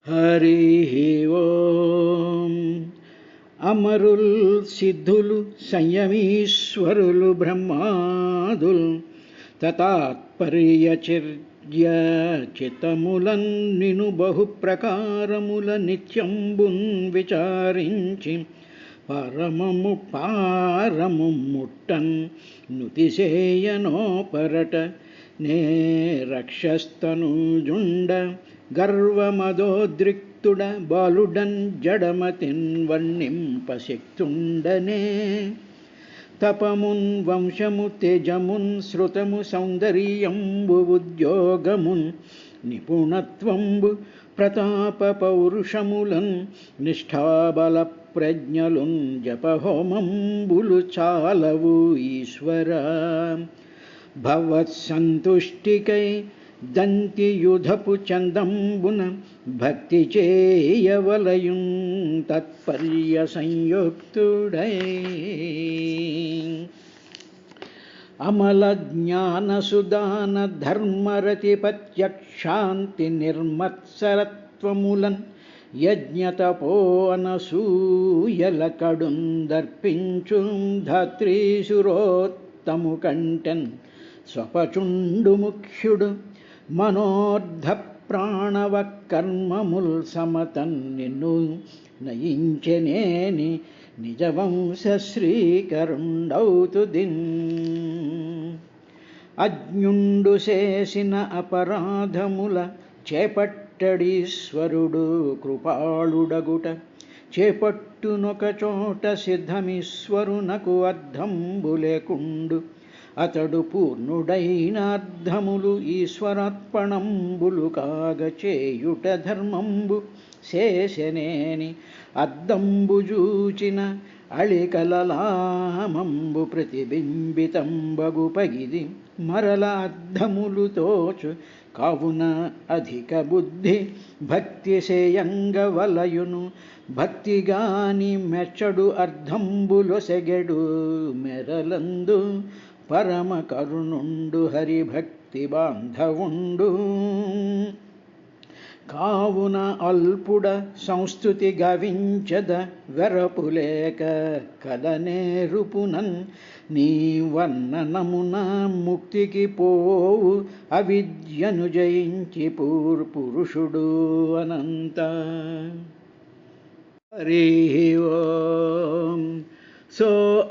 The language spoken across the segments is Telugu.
హరి ఓం. అమరుల్ సిద్ధులు సంయమీశ్వరులు బ్రహ్మాదుల్ తతాత్పర్యచర్య చితములన్ నిను బహుప్రకారముల నిత్యంబున్ విచారించి పారము ముట్టన్ నుతిసేయనోపరట నే రక్షస్తనుజుండ గర్వమదోద్రిక్తుడ బాలుడన్ జడమతిన్ వర్ణింపశక్తుండనే తపమున్ వంశము తేజమున్ శృతము సౌందర్యంబు ఉద్యోగమున్ నిపుణత్వంబు ప్రతాప పౌరుషములన్ నిష్ఠాబల ప్రజ్ఞలున్ జపహోమంబులు చాలవు ఈశ్వర భవత్సంతుష్టికై దంతియుధపు చందంబున భక్తి చేయవలయున్ తత్పర్య సంయుక్తుడై అమల జ్ఞాన సుదాన ధర్మరతి పత్యక్షాంతి నిర్మత్సరత్వములన్ యజ్ఞతపో అనసూయల కడుం దర్పించు ధాత్రీసురోత్తము కంటెన్ స్వపచుండు ముఖ్యుడు మనోర్ధ ప్రాణవ కర్మముల్ సమతన్ నిన్ను నయించెనేని నిజవంశ శ్రీకరుండౌతుదిన్ అజ్ఞుండు చేసిన అపరాధముల చేపట్టడీశ్వరుడు కృపాళుడగుట చేపట్టునొక చోట సిద్ధమీశ్వరునకు అర్థంబు లేకుండు అతడు పూర్ణుడైన అర్థములు ఈశ్వరార్పణంబులు కాగ చేయుట ధర్మంబు శేషనేని అద్దంబు జూచిన అళికలలామంబు ప్రతిబింబితంబగు పగిది మరల అర్థములు తోచు కావున అధిక బుద్ధి భక్తి సేయంగ వలయును భక్తిగాని మెచ్చడు అర్థంబులొసెగెడు మెరలందు పరమ కరుణుండు హరిభక్తి బాంధవుండు కావున అల్పుడ సంస్థుతి గవించద వెరపులేక కలనేరుపునన్ నీ వర్ణనమున ముక్తికి పోవు అవిద్యను జయించి పురుషుడు అనంత. హరి ఓం. సో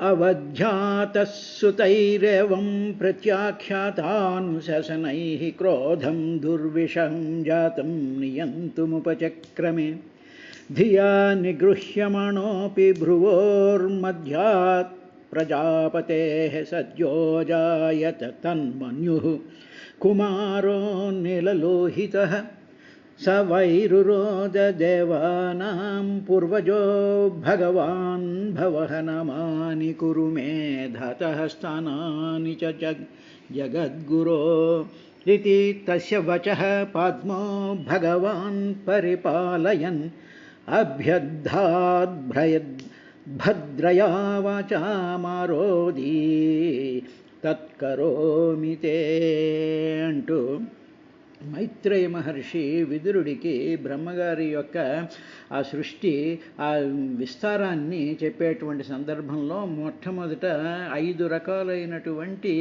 అవధ్యాతః సుతైరేవం ప్రత్యాఖ్యాతానుశసనైః క్రోధం దుర్విషం జాతం నియంతుముపచక్రమే ధియా నిగృహ్యమాణోऽపి భ్రువోర్మధ్యాత్ ప్రజాపతేః సద్యో జాయత తన్మన్యుః కుమారో నీలలోహితః స వైరురోద దేవానాం పూర్వజో భగవాన్ భవః నమాని కురు మే ధాతః స్థానాని చ జగద్గురో ఇతి తస్య వచః పాద్మో భగవాన్ పరిపాలయన్ అభ్యర్థాద్ భద్రయా వాచామారోదీ తత్కరోమి తే అంటూ మైత్రేయ మహర్షి విదురుడికి బ్రహ్మగారి యొక్క ఆ సృష్టి ఆ విస్తారాన్ని చెప్పేటువంటి సందర్భంలో మొట్టమొదట 5 రకాలైనటువంటి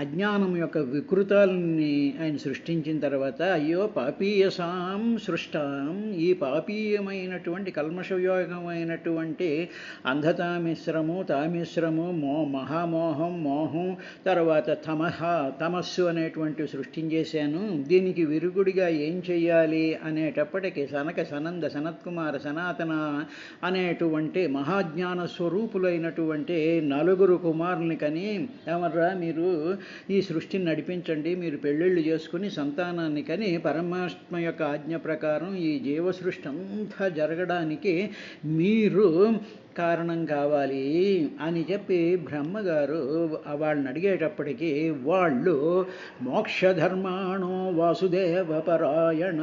అజ్ఞానం యొక్క వికృతాలని ఆయన సృష్టించిన తర్వాత అయ్యో పాపీయసాం సృష్టాం ఈ పాపీయమైనటువంటి కల్మషయోగమైనటువంటి అంధతామిశ్రము తామిశ్రము మహామోహం మోహం తర్వాత తమస్సు అనేటువంటి సృష్టించేశాను. దీనికి విరుగుడిగా ఏం చెయ్యాలి అనేటప్పటికీ సనక సనంద సనత్కుమార సనాతన అనేటువంటి మహాజ్ఞాన స్వరూపులైనటువంటి 4 కుమారుల్ని కని ఏమర్రా మీరు ఈ సృష్టిని నడిపించండి, మీరు పెళ్ళిళ్ళు చేసుకుని సంతానాన్ని కని పరమాత్మ యొక్క ఆజ్ఞ ప్రకారం ఈ జీవ సృష్టి అంతా జరగడానికి మీరు కారణం కావాలి అని చెప్పి బ్రహ్మగారు వాళ్ళని అడిగేటప్పటికీ వాళ్ళు మోక్షధర్మాణో వాసుదేవ పరాయణ,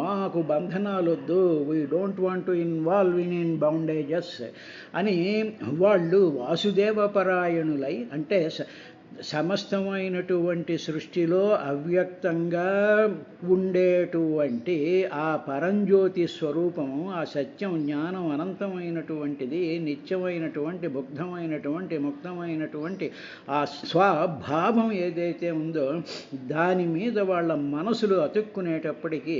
మాకు బంధనాలొద్దు, we don't want to involve in bondages అని వాళ్ళు వాసుదేవ పరాయణులై, అంటే సమస్తమైనటువంటి సృష్టిలో అవ్యక్తంగా ఉండేటువంటి ఆ పరంజ్యోతి స్వరూపము, ఆ సత్యం, జ్ఞానం అనంతమైనటువంటిది, నిత్యమైనటువంటి, బుద్ధమైనటువంటి, ముక్తమైనటువంటి ఆ స్వభావం ఏదైతే ఉందో దాని మీద వాళ్ళ మనసులు అతుక్కునేటప్పటికీ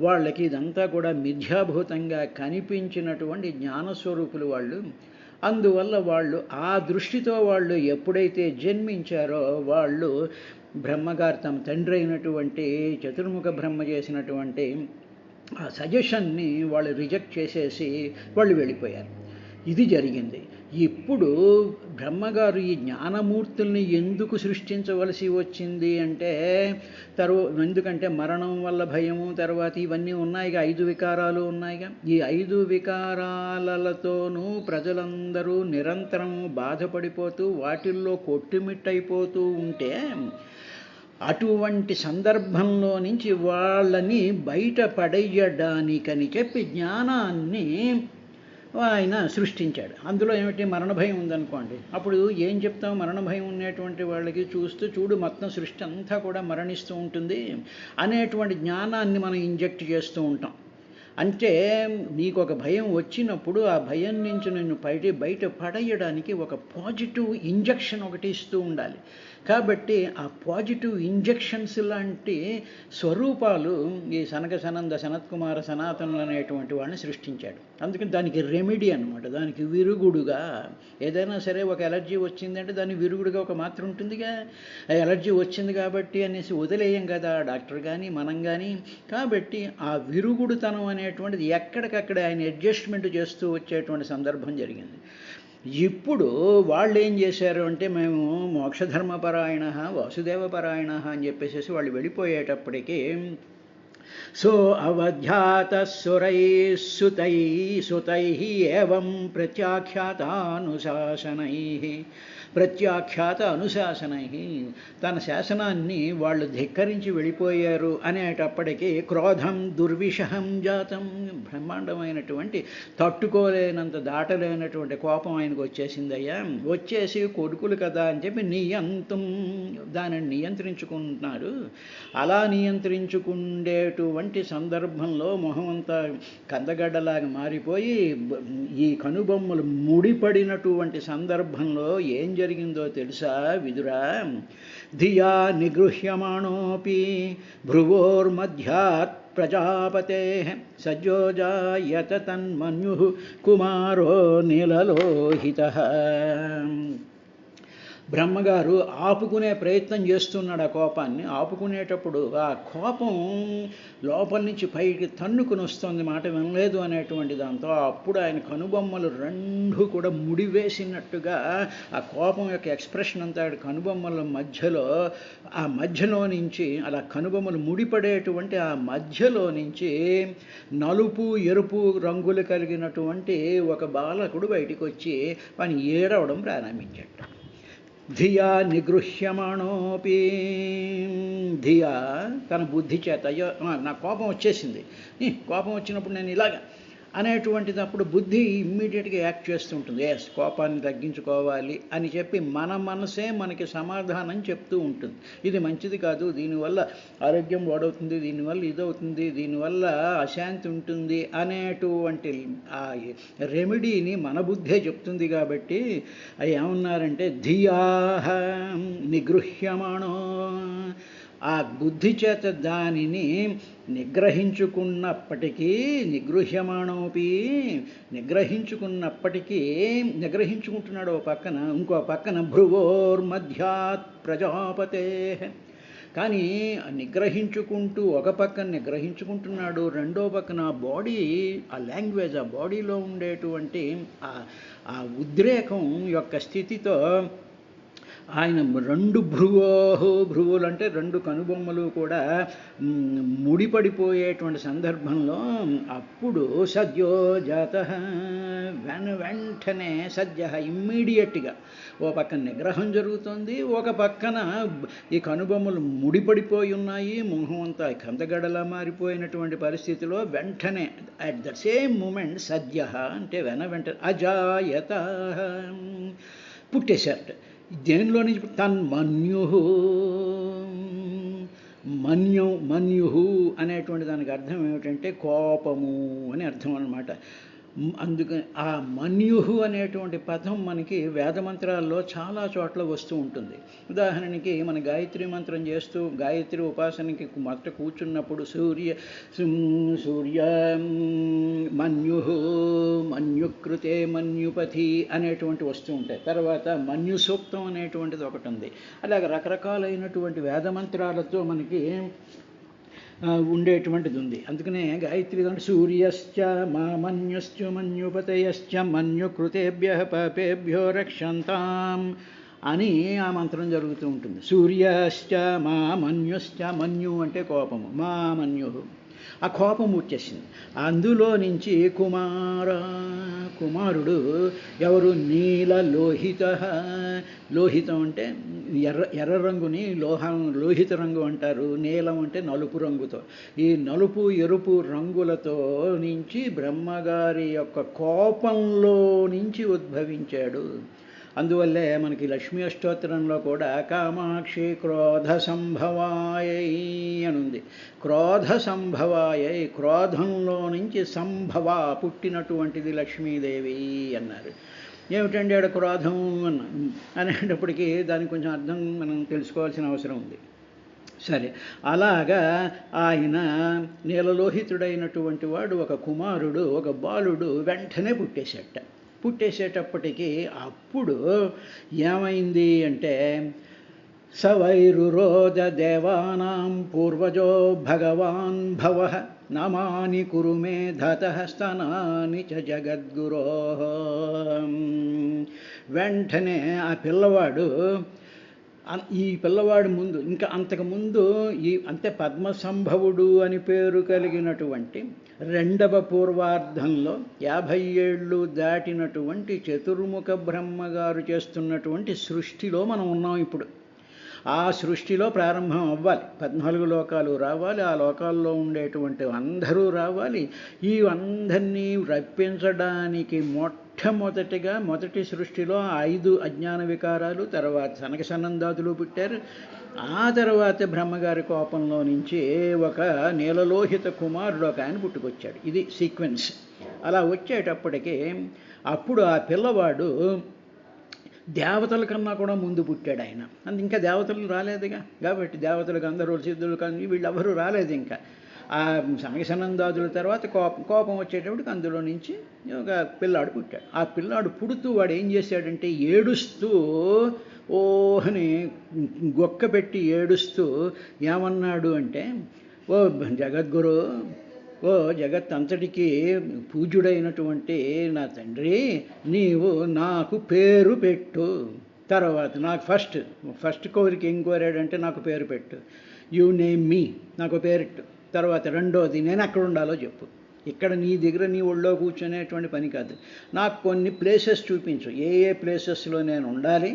వాళ్ళకి ఇదంతా కూడా మిథ్యాభూతంగా కనిపించినటువంటి జ్ఞానస్వరూపులు వాళ్ళు. అందువల్ల వాళ్ళు ఆ దృష్టితో వాళ్ళు ఎప్పుడైతే జన్మించారో వాళ్ళు బ్రహ్మగారు తమ తండ్రి అయినటువంటి చతుర్ముఖ బ్రహ్మ చేసినటువంటి ఆ సజెషన్ని వాళ్ళు రిజెక్ట్ చేసేసి వాళ్ళు వెళ్ళిపోయారు. ఇది జరిగింది. ఇప్పుడు బ్రహ్మగారు ఈ జ్ఞానమూర్తుల్ని ఎందుకు సృష్టించవలసి వచ్చింది అంటే ఎందుకంటే మరణం వల్ల భయము, తర్వాత ఇవన్నీ ఉన్నాయిగా, 5 వికారాలు ఉన్నాయిగా. ఈ 5 వికారాలతోనూ ప్రజలందరూ నిరంతరం బాధపడిపోతూ వాటిల్లో కొట్టుమిట్టయిపోతూ ఉంటే అటువంటి సందర్భంలో నుంచి వాళ్ళని బయట పడేయడానికని చెప్పి జ్ఞానాన్ని ఆయన సృష్టించాడు. అందులో ఏమిటి, మరణ భయం ఉందనుకోండి, అప్పుడు ఏం చెప్తాం? మరణ భయం ఉన్నటువంటి వాళ్ళకి చూడు మొత్తం సృష్టి అంతా కూడా మరణిస్తూ ఉంటుంది అనేటువంటి జ్ఞానాన్ని మనం ఇంజెక్ట్ చేస్తూ ఉంటాం. అంటే నీకు ఒక భయం వచ్చినప్పుడు ఆ భయం నుంచి నిన్ను బయట పడేయడానికి ఒక పాజిటివ్ ఇంజెక్షన్ ఒకటి ఇస్తూ ఉండాలి. కాబట్టి ఆ పాజిటివ్ ఇంజెక్షన్స్ లాంటి స్వరూపాలు ఈ సనంద సనత్కుమార సనాతనులు అనేటువంటి వాళ్ళని సృష్టించాడు. అందుకని దానికి రెమెడీ అనమాట, దానికి విరుగుడుగా. ఏదైనా సరే ఒక ఎలర్జీ వచ్చిందంటే దానికి విరుగుడుగా ఒక మాత్ర ఉంటుందిగా. ఆ ఎలర్జీ వచ్చింది కాబట్టి అనేసి వదిలేయం కదా డాక్టర్ కానీ మనం కానీ. కాబట్టి ఆ విరుగుడుతనం అనేటువంటిది ఎక్కడికక్కడ ఆయన అడ్జస్ట్మెంట్ చేస్తూ వచ్చేటువంటి సందర్భం జరిగింది. ఇప్పుడు వాళ్ళు ఏం చేశారు అంటే, మేము మోక్షధర్మపరాయణ వాసుదేవపరాయణ అని చెప్పేసి వాళ్ళు వెళ్ళిపోయేటప్పటికీ సో అవధ్యాత సురై సుతై ఏవం ప్రత్యాఖ్యాత అనుశాసనై తన శాసనాన్ని వాళ్ళు ధిక్కరించి వెళ్ళిపోయారు అనేటప్పటికీ క్రోధం దుర్విషహం జాతం, బ్రహ్మాండమైనటువంటి తట్టుకోలేనంత దాటలేనటువంటి కోపం ఆయనకు వచ్చేసిందయ్యా. వచ్చేసి కొడుకులు కదా అని చెప్పి దానిని నియంత్రించుకుంటున్నారు. అలా నియంత్రించుకుండేటువంటి సందర్భంలో మొహం అంతా కందగడ్డలాగా మారిపోయి ఈ కనుబొమ్మలు ముడిపడినటువంటి సందర్భంలో ఏం జరిగిందో తెలుసా విదురా? ధియా నిగృహ్యమాణోపి భ్రువోర్మధ్యాత్ ప్రజాపతే సజ్జోజాయత తన్మన్యు కుమారో నీలలోహితః. బ్రహ్మగారు ఆపుకునే ప్రయత్నం చేస్తున్నాడు ఆ కోపాన్ని. ఆపుకునేటప్పుడు ఆ కోపం లోపల నుంచి పైకి తన్నుకుని వస్తుంది, మాట వినలేదు అనేటువంటి దాంతో అప్పుడు ఆయన కనుబొమ్మలు రెండు కూడా ముడివేసినట్టుగా ఆ కోపం యొక్క ఎక్స్ప్రెషన్ అంతా కనుబొమ్మల మధ్యలో నుంచి అలా కనుబొమ్మలు ముడిపడేటువంటి ఆ మధ్యలో నుంచి నలుపు ఎరుపు రంగులు కలిగినటువంటి ఒక బాలకుడు బయటికి వచ్చి వాని ఏడవడం ప్రారంభించాడు. ధియా నిగృహ్యమాణోపి, ధియా తన బుద్ధి చేత, అయ్యో నా కోపం వచ్చేసింది, కోపం వచ్చినప్పుడు నేను ఇలాగా అనేటువంటిది అప్పుడు బుద్ధి ఇమ్మీడియట్గా యాక్ట్ చేస్తుంటుంది. ఎస్, కోపాన్ని తగ్గించుకోవాలి అని చెప్పి మన మనసే మనకి సమాధానం చెప్తూ ఉంటుంది. ఇది మంచిది కాదు, దీనివల్ల ఆరోగ్యం పాడవుతుంది, దీనివల్ల ఇదవుతుంది, దీనివల్ల అశాంతి ఉంటుంది అనేటువంటి ఆ రెమెడీని మన బుద్ధే చెప్తుంది. కాబట్టి అవి ఏమన్నారంటే ధియాహ నిగృహ్యమాణో, ఆ బుద్ధి చేత దానిని నిగ్రహించుకున్నప్పటికీ ఓ పక్కన, ఇంకో పక్కన భ్రువోర్మధ్యాత్ ప్రజాపతే. కానీ నిగ్రహించుకుంటూ ఒక పక్కన నిగ్రహించుకుంటున్నాడు, రెండో పక్కన బాడీ, ఆ లాంగ్వేజ్, ఆ బాడీలో ఉండేటువంటి ఆ ఉద్రేకం యొక్క స్థితితో ఆయన రెండు భ్రువులు అంటే రెండు కనుబొమ్మలు కూడా ముడిపడిపోయేటువంటి సందర్భంలో అప్పుడు సద్యోజాతః, వెంటనే సద్య ఇమ్మీడియట్గా ఓ పక్కన నిగ్రహం జరుగుతుంది, ఒక పక్కన ఈ కనుబొమ్మలు ముడిపడిపోయి ఉన్నాయి, మొహం అంతా కందగడలా మారిపోయినటువంటి పరిస్థితిలో వెంటనే అట్ ద సేమ్ మూమెంట్ సద్య అంటే వెంటనే అజాయత, పుట్టేశారట. దేనిలో నుంచి తన్మన్యు, మన్యు అనేటువంటి దానికి అర్థం ఏమిటంటే కోపము అని అర్థం అన్నమాట. అందుకని ఆ మన్యుహు అనేటువంటి పదం మనకి వేదమంత్రాల్లో చాలా చోట్ల వస్తూ ఉంటుంది. ఉదాహరణకి మన గాయత్రి మంత్రం చేస్తూ గాయత్రి ఉపాసనకి మొదట కూర్చున్నప్పుడు సూర్య మన్యుహు, మన్యుకృతే మన్యుపతి అనేటువంటి వస్తూ ఉంటాయి. తర్వాత మన్యు సూక్తం అనేటువంటిది ఒకటి ఉంది. అలాగే రకరకాలైనటువంటి వేదమంత్రాలతో మనకి ఉండేటువంటిది ఉంది. అందుకనే గాయత్రి అంటే సూర్యశ్చ మన్యుశ్చ మన్యుపతయశ్చ మన్యుకృతేభ్యః పాపేభ్యో రక్షంతాం అని ఆ మంత్రం జరుగుతూ ఉంటుంది. సూర్యశ్చ మన్యుశ్చ, మన్యు అంటే కోపము, మన్యు ఆ కోపం వచ్చేసింది. అందులో నుంచి కుమారుడు ఎవరు? నీలలోహిత. లోహితం అంటే ఎర్ర రంగుని లోహిత రంగు అంటారు. నీలం అంటే నలుపు రంగుతో. ఈ నలుపు ఎరుపు రంగులతో నుంచి బ్రహ్మగారి యొక్క కోపంలో నుంచి ఉద్భవించాడు. అందువల్లే మనకి లక్ష్మీ అష్టోత్తరంలో కూడా కామాక్షి క్రోధ సంభవాయై అని ఉంది. క్రోధ సంభవాయై, క్రోధంలో నుంచి సంభవ పుట్టినటువంటిది లక్ష్మీదేవి అన్నారు. ఏమిటండి ఆడ క్రోధం అనేటప్పటికీ దానికి కొంచెం అర్థం మనం తెలుసుకోవాల్సిన అవసరం ఉంది. సరే, అలాగా ఆయన నీలలోహితుడైనటువంటి వాడు ఒక కుమారుడు, ఒక బాలుడు వెంటనే పుట్టేసేటప్పటికీ అప్పుడు ఏమైంది అంటే సవైరురోద దేవానాం పూర్వజో భగవాన్ భవః నామాని కురు మే ధాతః స్థానాని చ జగద్గురో. వెంటనే ఆ పిల్లవాడు, ఈ పిల్లవాడు ముందు ఇంకా అంతకుముందు అంతే పద్మసంభవుడు అని పేరు కలిగినటువంటి రెండవ పూర్వార్ధంలో 50 ఏళ్ళు దాటినటువంటి చతుర్ముఖ బ్రహ్మగారు చేస్తున్నటువంటి సృష్టిలో మనం ఉన్నాం ఇప్పుడు. ఆ సృష్టిలో ప్రారంభం అవ్వాలి, 14 లోకాలు రావాలి, ఆ లోకాల్లో ఉండేటువంటి అందరూ రావాలి. ఈ అందరినీ రప్పించడానికి మొట్టమొదటిగా మొదటి సృష్టిలో 5 అజ్ఞాన వికారాలు, తర్వాత సనక సనందాదులు పుట్టారు. ఆ తర్వాత బ్రహ్మగారి కోపంలో నుంచి ఒక నీలలోహిత కుమారుడు ఒక ఆయన పుట్టుకొచ్చాడు. ఇది సీక్వెన్స్. అలా వచ్చేటప్పటికీ అప్పుడు ఆ పిల్లవాడు దేవతల కన్నా కూడా ముందు పుట్టాడు ఆయన. ఇంకా దేవతలు రాలేదుగా, కాబట్టి దేవతలకు అందరూ సిద్ధులు కానీ వీళ్ళెవరూ రాలేదు. ఇంకా ఆ సమయసనందాదుల తర్వాత కోపం వచ్చేటప్పటికి అందులో నుంచి ఒక పిల్లాడు పుట్టాడు. ఆ పిల్లాడు పుడుతూ వాడు ఏం చేశాడంటే ఏడుస్తూ అని గొక్క పెట్టి ఏడుస్తూ ఏమన్నాడు అంటే, ఓ జగద్గురు, ఓ జగత్తంతటికి పూజ్యుడైనటువంటి నా తండ్రి, నీవు నాకు పేరు పెట్టు. తర్వాత నాకు ఫస్ట్ కోరిక ఏం కోరాడంటే నాకు పేరు పెట్టు. యు నేమ్ మీ, నాకు పేరెట్టు. తర్వాత రెండోది నేను ఎక్కడ ఉండాలో చెప్పు. ఇక్కడ నీ దగ్గర నీ ఒళ్ళో కూర్చునేటువంటి పని కాదు. నాకు కొన్ని ప్లేసెస్ చూపించు, ఏ ప్లేసెస్లో నేను ఉండాలి,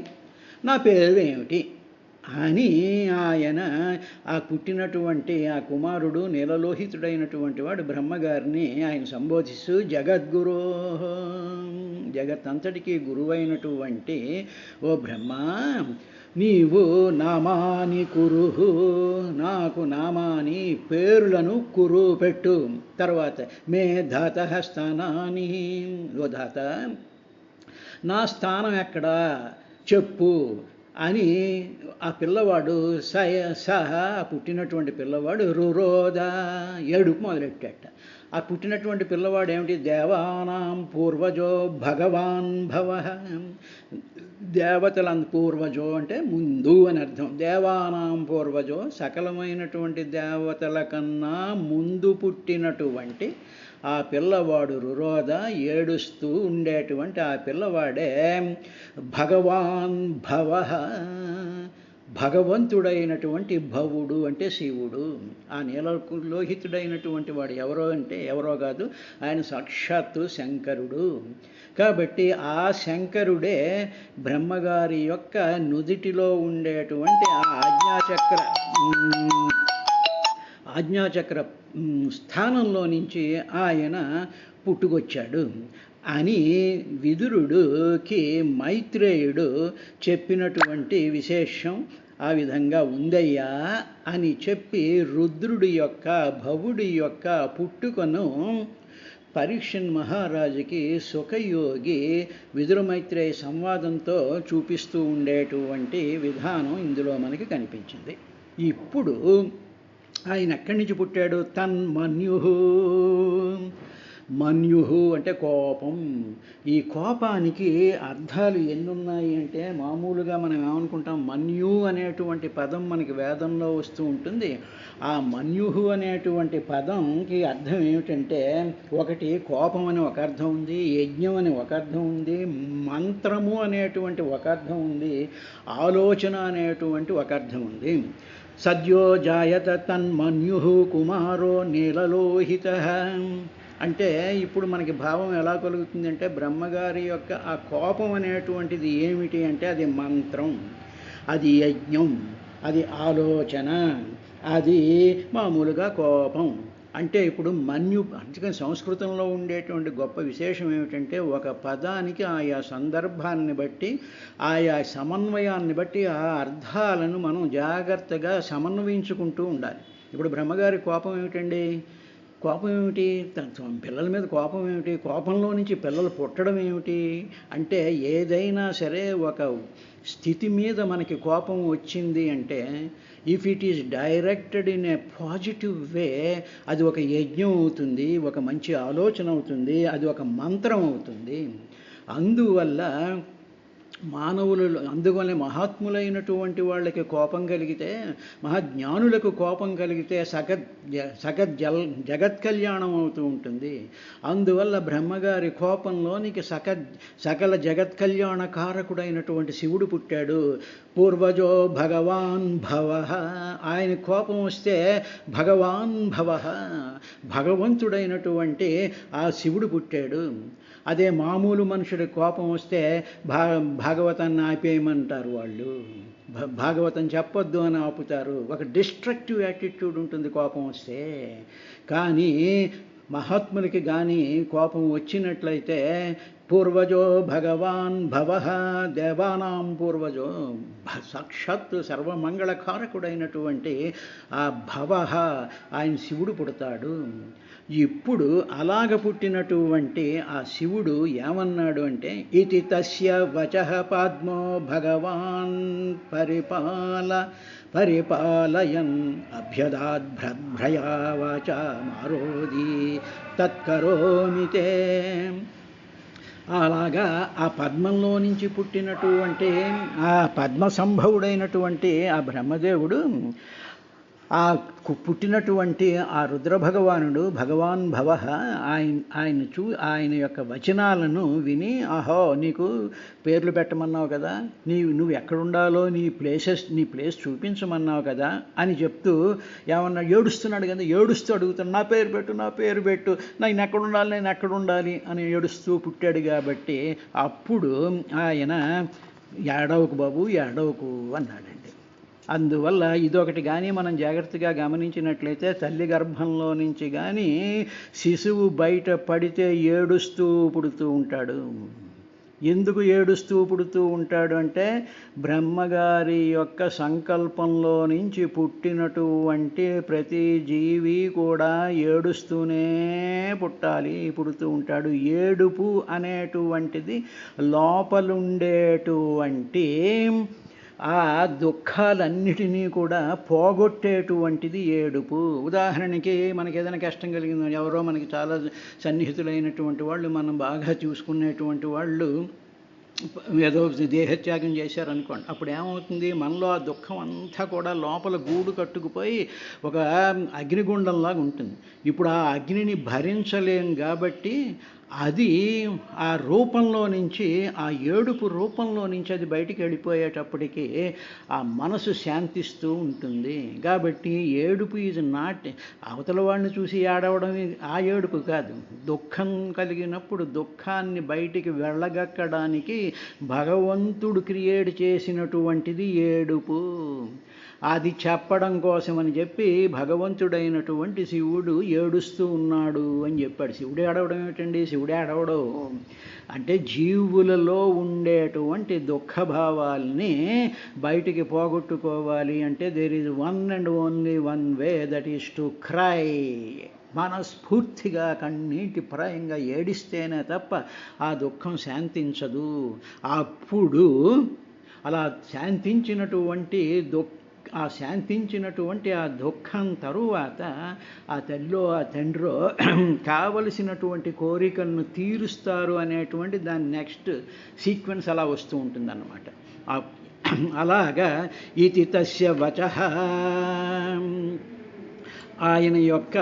నా పేరు ఏమిటి అని ఆయన ఆ పుట్టినటువంటి ఆ కుమారుడు నీలలోహితుడైనటువంటి వాడు బ్రహ్మగారిని ఆయన సంబోధిస్తూ జగద్గురు, జగత్తంతటికీ గురువైనటువంటి ఓ బ్రహ్మ, నీవు నామాని కురు, నాకు నామాని పేరులను కురు పెట్టు. తర్వాత మే ధాతః స్థానాని, ఓ ధాత నా స్థానం ఎక్కడా చెప్పు అని ఆ పిల్లవాడు సహా పుట్టినటువంటి పిల్లవాడు రురోద ఏడుపు మొదలెట్టాట. ఆ పుట్టినటువంటి పిల్లవాడు ఏమిటి? దేవానాం పూర్వజో భగవాన్ భవః. దేవతల పూర్వజో అంటే ముందు అని అర్థం. దేవానాం పూర్వజో సకలమైనటువంటి దేవతల కన్నా ముందు పుట్టినటువంటి ఆ పిల్లవాడు రురోద ఏడుస్తూ ఉండేటువంటి ఆ పిల్లవాడే భగవాన్ భవః, భగవంతుడైనటువంటి భవుడు అంటే శివుడు. ఆ నీలలోహితుడైనటువంటి వాడు ఎవరో అంటే ఎవరో కాదు, ఆయన సాక్షాత్తు శంకరుడు. కాబట్టి ఆ శంకరుడే బ్రహ్మగారి యొక్క నుదిటిలో ఉండేటువంటి ఆ ఆజ్ఞాచక్ర స్థానంలో నుంచి ఆయన పుట్టుకొచ్చాడు. అని విదురుడికి మైత్రేయుడు చెప్పినటువంటి విశేషం ఆ విధంగా ఉందయ్యా అని చెప్పి రుద్రుడి యొక్క భవుడి యొక్క పుట్టుకను పరీక్షన్ మహారాజుకి సుఖయోగి విదురమైత్రేయ సంవాదంతో చూపిస్తూ ఉండేటువంటి విధానం ఇందులో మనకి కనిపించింది. ఇప్పుడు ఆయన ఎక్కడి నుంచి పుట్టాడు? తన్మన్యుః. మన్యుః అంటే కోపం. ఈ కోపానికి అర్థాలు ఎన్నున్నాయి అంటే, మామూలుగా మనం ఏమనుకుంటాం, మన్యు అనేటువంటి పదం మనకి వేదంలో వస్తూ ఉంటుంది. ఆ మన్యుః అనేటువంటి పదంకి అర్థం ఏమిటంటే, ఒకటి కోపం అని ఒక అర్థం ఉంది, యజ్ఞం అని ఒక అర్థం ఉంది, మంత్రము అనేటువంటి ఒక అర్థం ఉంది, ఆలోచన అనేటువంటి ఒక అర్థం ఉంది. సద్యో జాయత తన్మన్యుః కుమారో నీలలోహితః అంటే ఇప్పుడు మనకి భావం ఎలా కలుగుతుందంటే, బ్రహ్మగారి యొక్క ఆ కోపం అనేటువంటిది ఏమిటి అంటే, అది మంత్రం, అది యజ్ఞం, అది ఆలోచన, అది మామూలుగా కోపం. అంటే ఇప్పుడు అందుకని సంస్కృతంలో ఉండేటువంటి గొప్ప విశేషం ఏమిటంటే, ఒక పదానికి ఆయా సందర్భాన్ని బట్టి, ఆయా సమన్వయాన్ని బట్టి ఆ అర్థాలను మనం జాగ్రత్తగా సమన్వయించుకుంటూ ఉండాలి. ఇప్పుడు బ్రహ్మగారి కోపం ఏమిటండి? కోపం ఏమిటి? పిల్లల మీద కోపం ఏమిటి? కోపంలో నుంచి పిల్లలు పుట్టడం ఏమిటి అంటే, ఏదైనా సరే ఒక స్థితి మీద మనకి కోపం వచ్చింది అంటే, if it is directed in a positive way, అది ఒక యజ్ఞం అవుతుంది, ఒక మంచి ఆలోచన అవుతుంది, అది ఒక మంత్రం అవుతుంది. అందువల్ల అందువల్ల మహాత్ములైనటువంటి వాళ్ళకి కోపం కలిగితే, మహాజ్ఞానులకు కోపం కలిగితే జగత్ కళ్యాణం అవుతూ ఉంటుంది. అందువల్ల బ్రహ్మగారి కోపంలోనికి సకల జగత్ కళ్యాణ కారకుడైనటువంటి శివుడు పుట్టాడు. పూర్వజో భగవాన్ భవ. ఆయన కోపం వస్తే భగవాన్ భవ, భగవంతుడైనటువంటి ఆ శివుడు పుట్టాడు. అదే మామూలు మనుషుడి కోపం వస్తే భాగవతాన్ని ఆపేయమంటారు వాళ్ళు, భాగవతం చెప్పొద్దు అని ఆపుతారు. ఒక డిస్ట్రక్టివ్ యాటిట్యూడ్ ఉంటుంది కోపం వస్తే. కానీ మహాత్ములకి కానీ కోపం వచ్చినట్లయితే, పూర్వజో భగవాన్ భవ, దేవానాం పూర్వజో, సాక్షాత్ సర్వమంగళకారకుడైనటువంటి ఆ భవ, ఆయన శివుడు పుడతాడు. ఇప్పుడు అలాగ పుట్టినటువంటి ఆ శివుడు ఏమన్నాడు అంటే, ఇతి తస్య వచః పద్మో భగవాన్ పరిపాలయన్ అభ్యదాద్భ్రయా వాచా మారోది తత్కరోమితే. అలాగా ఆ పద్మంలో నుంచి పుట్టినటువంటి ఆ పద్మ సంభవుడైనటువంటి ఆ బ్రహ్మదేవుడు, ఆ పుట్టినటువంటి ఆ రుద్రభగవానుడు భగవాన్ భవ, ఆయన యొక్క వచనాలను విని, ఆహో నీకు పేర్లు పెట్టమన్నావు కదా, నువ్వు ఎక్కడుండాలో నీ ప్లేస్ చూపించమన్నావు కదా అని చెప్తూ ఏమన్నా ఏడుస్తున్నాడు కదా, ఏడుస్తూ అడుగుతాడు, నా పేరు పెట్టు, నేను ఎక్కడుండాలి అని ఏడుస్తూ పుట్టాడు. కాబట్టి అప్పుడు ఆయన ఏడవకు బాబు ఏడవకు అన్నాడండి. అందువల్ల ఇదొకటి కానీ మనం జాగ్రత్తగా గమనించినట్లయితే, తల్లి గర్భంలో నుంచి కానీ శిశువు బయట పడితే ఏడుస్తూ పుడుతూ ఉంటాడు. ఎందుకు ఏడుస్తూ పుడుతూ ఉంటాడు అంటే, బ్రహ్మగారి యొక్క సంకల్పంలో నుంచి పుట్టినటువంటి ప్రతి జీవి కూడా ఏడుస్తూనే పుడుతూ ఉంటాడు. ఏడుపు అనేటువంటిది లోపలుండేటువంటి ఆ దుఃఖాలన్నిటినీ కూడా పోగొట్టేటువంటిది ఏడుపు. ఉదాహరణకి మనకి ఏదైనా కష్టం కలిగింది, ఎవరో మనకి చాలా సన్నిహితులైనటువంటి వాళ్ళు, మనం బాగా చూసుకునేటువంటి వాళ్ళు ఏదో దేహత్యాగం చేశారనుకోండి, అప్పుడు ఏమవుతుంది, మనలో ఆ దుఃఖం అంతా కూడా లోపల గూడు కట్టుకుపోయి ఒక అగ్నిగుండంలాగా ఉంటుంది. ఇప్పుడు ఆ అగ్నిని భరించలేం కాబట్టి అది ఆ రూపంలో నుంచి, ఆ ఏడుపు రూపంలో నుంచి అది బయటికి వెళ్ళిపోయేటప్పటికీ ఆ మనసు శాంతిస్తూ ఉంటుంది. కాబట్టి ఏడుపు ఈజ్ నాట్ అవతల వాడిని చూసి ఏడవడం, ఆ ఏడుపు కాదు. దుఃఖం కలిగినప్పుడు దుఃఖాన్ని బయటికి వెళ్ళగక్కడానికి భగవంతుడు క్రియేట్ చేసినటువంటిది ఏడుపు. అది చెప్పడం కోసమని చెప్పి భగవంతుడైనటువంటి శివుడు ఏడుస్తూ ఉన్నాడు అని చెప్పాడు. శివుడు ఏడవడం ఏమిటండి? శివుడే ఏడవడు. అంటే జీవులలో ఉండేటువంటి దుఃఖభావాల్ని బయటికి పోగొట్టుకోవాలి అంటే there is one and only one way, that is to cry. మనస్ఫూర్తిగా కన్నీటి ప్రాయంగా ఏడిస్తేనే తప్ప ఆ దుఃఖం శాంతించదు. అప్పుడు అలా శాంతించినటువంటి ఆ దుఃఖం తరువాత ఆ తల్లిలో ఆ తండ్రో కావలసినటువంటి కోరికలను తీరుస్తారు అనేటువంటి దాని నెక్స్ట్ సీక్వెన్స్ అలా వస్తూ ఉంటుందన్నమాట. అలాగా ఇది తస్య వచః, ఆయన యొక్క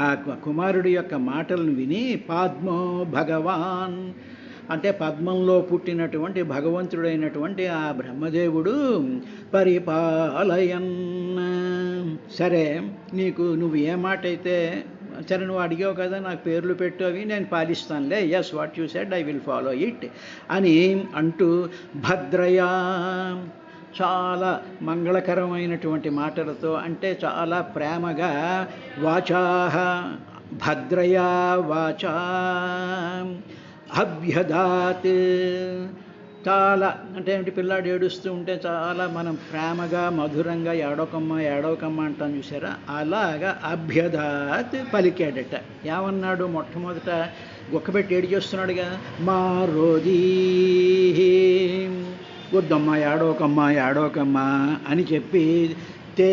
ఆ కుమారుడి యొక్క మాటలను విని పద్మో భగవాన్ అంటే పద్మంలో పుట్టినటువంటి భగవంతుడైనటువంటి ఆ బ్రహ్మదేవుడు పరిపాలయన్, సరే నువ్వు ఏ మాట అయితే సరే నువ్వు అడిగావు కదా, నాకు పేర్లు పెట్టు, అవి నేను పాలిస్తానులే, yes what you said I will follow it అని అంటూ భద్రయా చాలా మంగళకరమైనటువంటి మాటలతో అంటే చాలా ప్రేమగా వాచాహ భద్రయా వాచా అభ్యదాత్, చాలా అంటే ఏమిటి, పిల్లాడు ఏడుస్తూ ఉంటే చాలా మనం ప్రేమగా మధురంగా ఏడవకమ్మ అంటాం చూసారా, అలాగా అభ్యదాత్ పలికాడట. ఏమన్నాడు? మొట్టమొదట గుక్కబెట్టి ఏడు చేస్తున్నాడుగా, మా రోదీ వద్దమ్మా ఏడవకమ్మా అని చెప్పి తే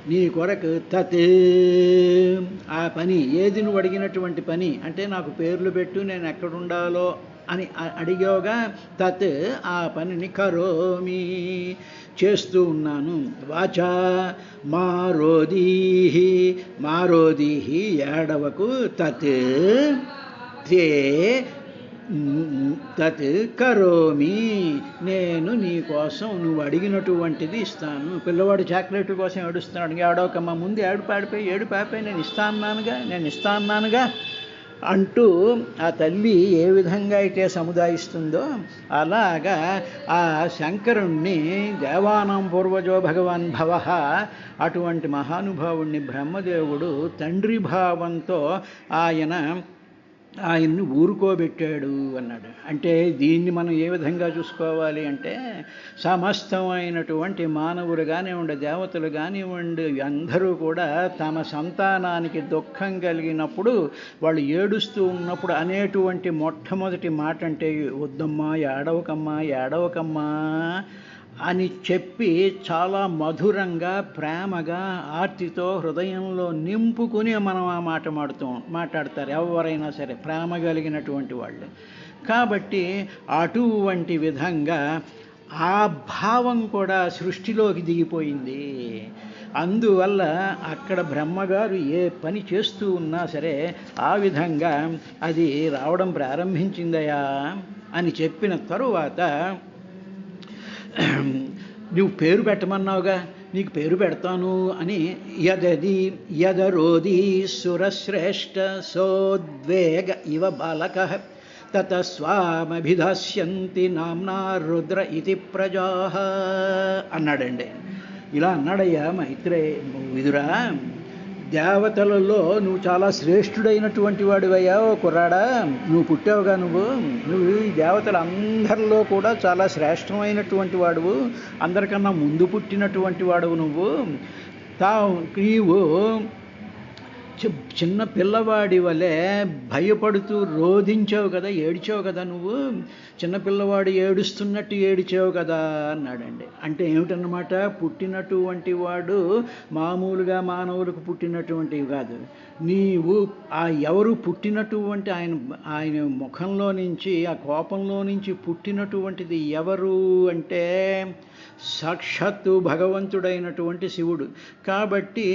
నీ కొరకు తత్ ఆ పని ఏది నువ్వు అడిగినటువంటి పని అంటే నాకు పేర్లు పెట్టు నేను ఎక్కడుండాలో అని అడిగావుగా, తత్ ఆ పనిని కరోమి చేస్తూ ఉన్నాను. వాచా మారోదీహి ఏడవకు, తత్ తే తత్ కరోమి నేను నీ కోసం నువ్వు అడిగినటువంటిది ఇస్తాను. పిల్లవాడు చాక్లెట్ కోసం ఏడుస్తున్నాడు, ఏడవకమ్మా, ముందు ఏడు పాడిపోయి నేను ఇస్తా అన్నానుగా అంటూ ఆ తల్లి ఏ విధంగా అయితే సముదాయిస్తుందో అలాగా ఆ శంకరుణ్ణి దేవానాం పూర్వజో భగవాన్ భవః అటువంటి మహానుభావుణ్ణి బ్రహ్మదేవుడు తండ్రి భావంతో ఆయన్ని ఊరుకోబెట్టాడు అన్నాడు. అంటే దీన్ని మనం ఏ విధంగా చూసుకోవాలి అంటే సమస్తమైనటువంటి మానవులు కానివ్వండి, దేవతలు కానివ్వండి, అందరూ కూడా తమ సంతానానికి దుఃఖం కలిగినప్పుడు వాళ్ళు ఏడుస్తూ ఉన్నప్పుడు అనేటువంటి మొట్టమొదటి మాట అంటే వద్దమ్మా ఏడవకమ్మా అని చెప్పి చాలా మధురంగా ప్రేమగా ఆర్తితో హృదయంలో నింపుకుని మనం ఆ మాట మాట్లాడతారు ఎవరైనా సరే, ప్రేమ కలిగినటువంటి వాళ్ళు. కాబట్టి అటువంటి విధంగా ఆ భావం కూడా సృష్టిలోకి దిగిపోయింది. అందువల్ల అక్కడ బ్రహ్మగారు ఏ పని చేస్తూ ఉన్నా సరే ఆ విధంగా అది రావడం ప్రారంభించిందయా అని చెప్పిన తరువాత నువ్వు పేరు పెట్టమన్నావుగా, నీకు పేరు పెడతాను అని యదరోది సురశ్రేష్ఠ సోద్వేగ ఇవ బాలకః తతస్వామభిధాస్యంతి నామ్నా రుద్ర ఇతి ప్రజాః అన్నాడండి. ఇలా అన్నాడయ్యా విదురా, దేవతలలో నువ్వు చాలా శ్రేష్ఠుడైనటువంటి వాడివయ్యా ఓ కుర్రాడా, నువ్వు పుట్టావుగా, నువ్వు ఈ దేవతలందరిలో కూడా చాలా శ్రేష్టమైనటువంటి వాడువు, అందరికన్నా ముందు పుట్టినటువంటి వాడువు నువ్వు. నీవు చిన్న పిల్లవాడి వలె భయపడుతూ రోధించావు కదా, ఏడిచావు కదా, నువ్వు చిన్నపిల్లవాడు ఏడుస్తున్నట్టు ఏడిచావు కదా అన్నాడండి. అంటే ఏమిటన్నమాట, పుట్టినటువంటి వాడు మామూలుగా మానవులకు పుట్టినటువంటివి కాదు, నీవు ఎవరు పుట్టినటువంటి ఆయన ముఖంలో నుంచి ఆ కోపంలో నుంచి పుట్టినటువంటిది ఎవరు అంటే సాక్షాత్తు భగవంతుడైనటువంటి శివుడు. కాబట్టి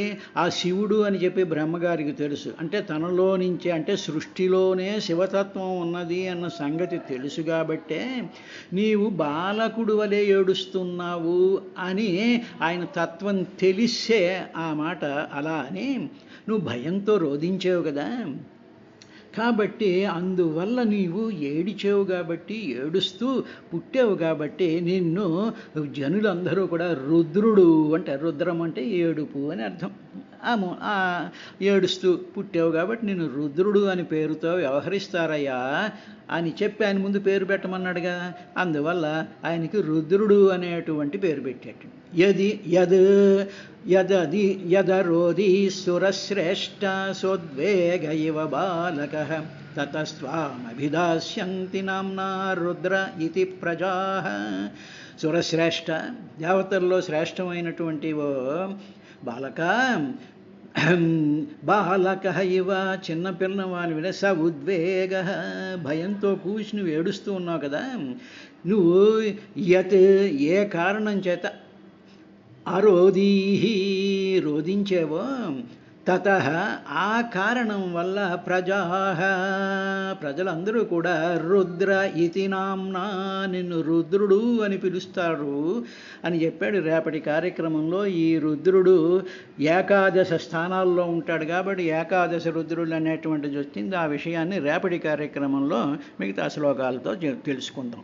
ఆ శివుడు అని చెప్పి బ్రహ్మగారికి తెలుసు. అంటే తనలో నుంచే, అంటే సృష్టిలోనే శివతత్వం ఉన్నది అన్న సంగతి తెలుసు. కాబట్టే నీవు బాలకుడు వలె ఏడుస్తున్నావు అని ఆయన తత్వం తెలిసే ఆ మాట అలా అని నువ్వు భయంతో రోధించావు కదా. కాబట్టి అందువల్ల నీవు ఏడిచావు కాబట్టి, ఏడుస్తూ పుట్టావు కాబట్టి నిన్ను జనులందరూ కూడా రుద్రుడు అంటే, రుద్రం అంటే ఏడుపు అని అర్థం. ఏడుస్తూ పుట్టావు కాబట్టి నేను రుద్రుడు అని పేరుతో వ్యవహరిస్తారయ్యా అని చెప్పి ఆయన ముందు పేరు పెట్టమన్నాడుగా. అందువల్ల ఆయనకి రుద్రుడు అనేటువంటి పేరు పెట్టాడు. యదరోధి సురశ్రేష్ఠ సోద్వేగ ఇవ బాలక తతస్వామభిదాస్యంతి నామ్నా రుద్ర ఇతి ప్రజా. సురశ్రేష్ఠ, దేవతల్లో శ్రేష్టమైనటువంటి ఓ బాలక, బాలక ఇవ చిన్నపిల్లవాని విన స ఉద్వేగ, భయంతో కూర్చి నువ్వు ఏడుస్తూ ఉన్నావు కదా. నువ్వు ఏ కారణం చేత అరోధీహి రోధించేవో, తతః ఆ కారణం వల్ల ప్రజలందరూ కూడా రుద్ర ఇతి నామ్నా నిన్ను రుద్రుడు అని పిలుస్తారు అని చెప్పాడు. రేపటి కార్యక్రమంలో ఈ రుద్రుడు ఏకాదశ స్థానాల్లో ఉంటాడు కాబట్టి ఏకాదశ రుద్రుడు అనేటువంటిది వచ్చింది. ఆ విషయాన్ని రేపటి కార్యక్రమంలో మిగతా శ్లోకాలతో తెలుసుకుందాం.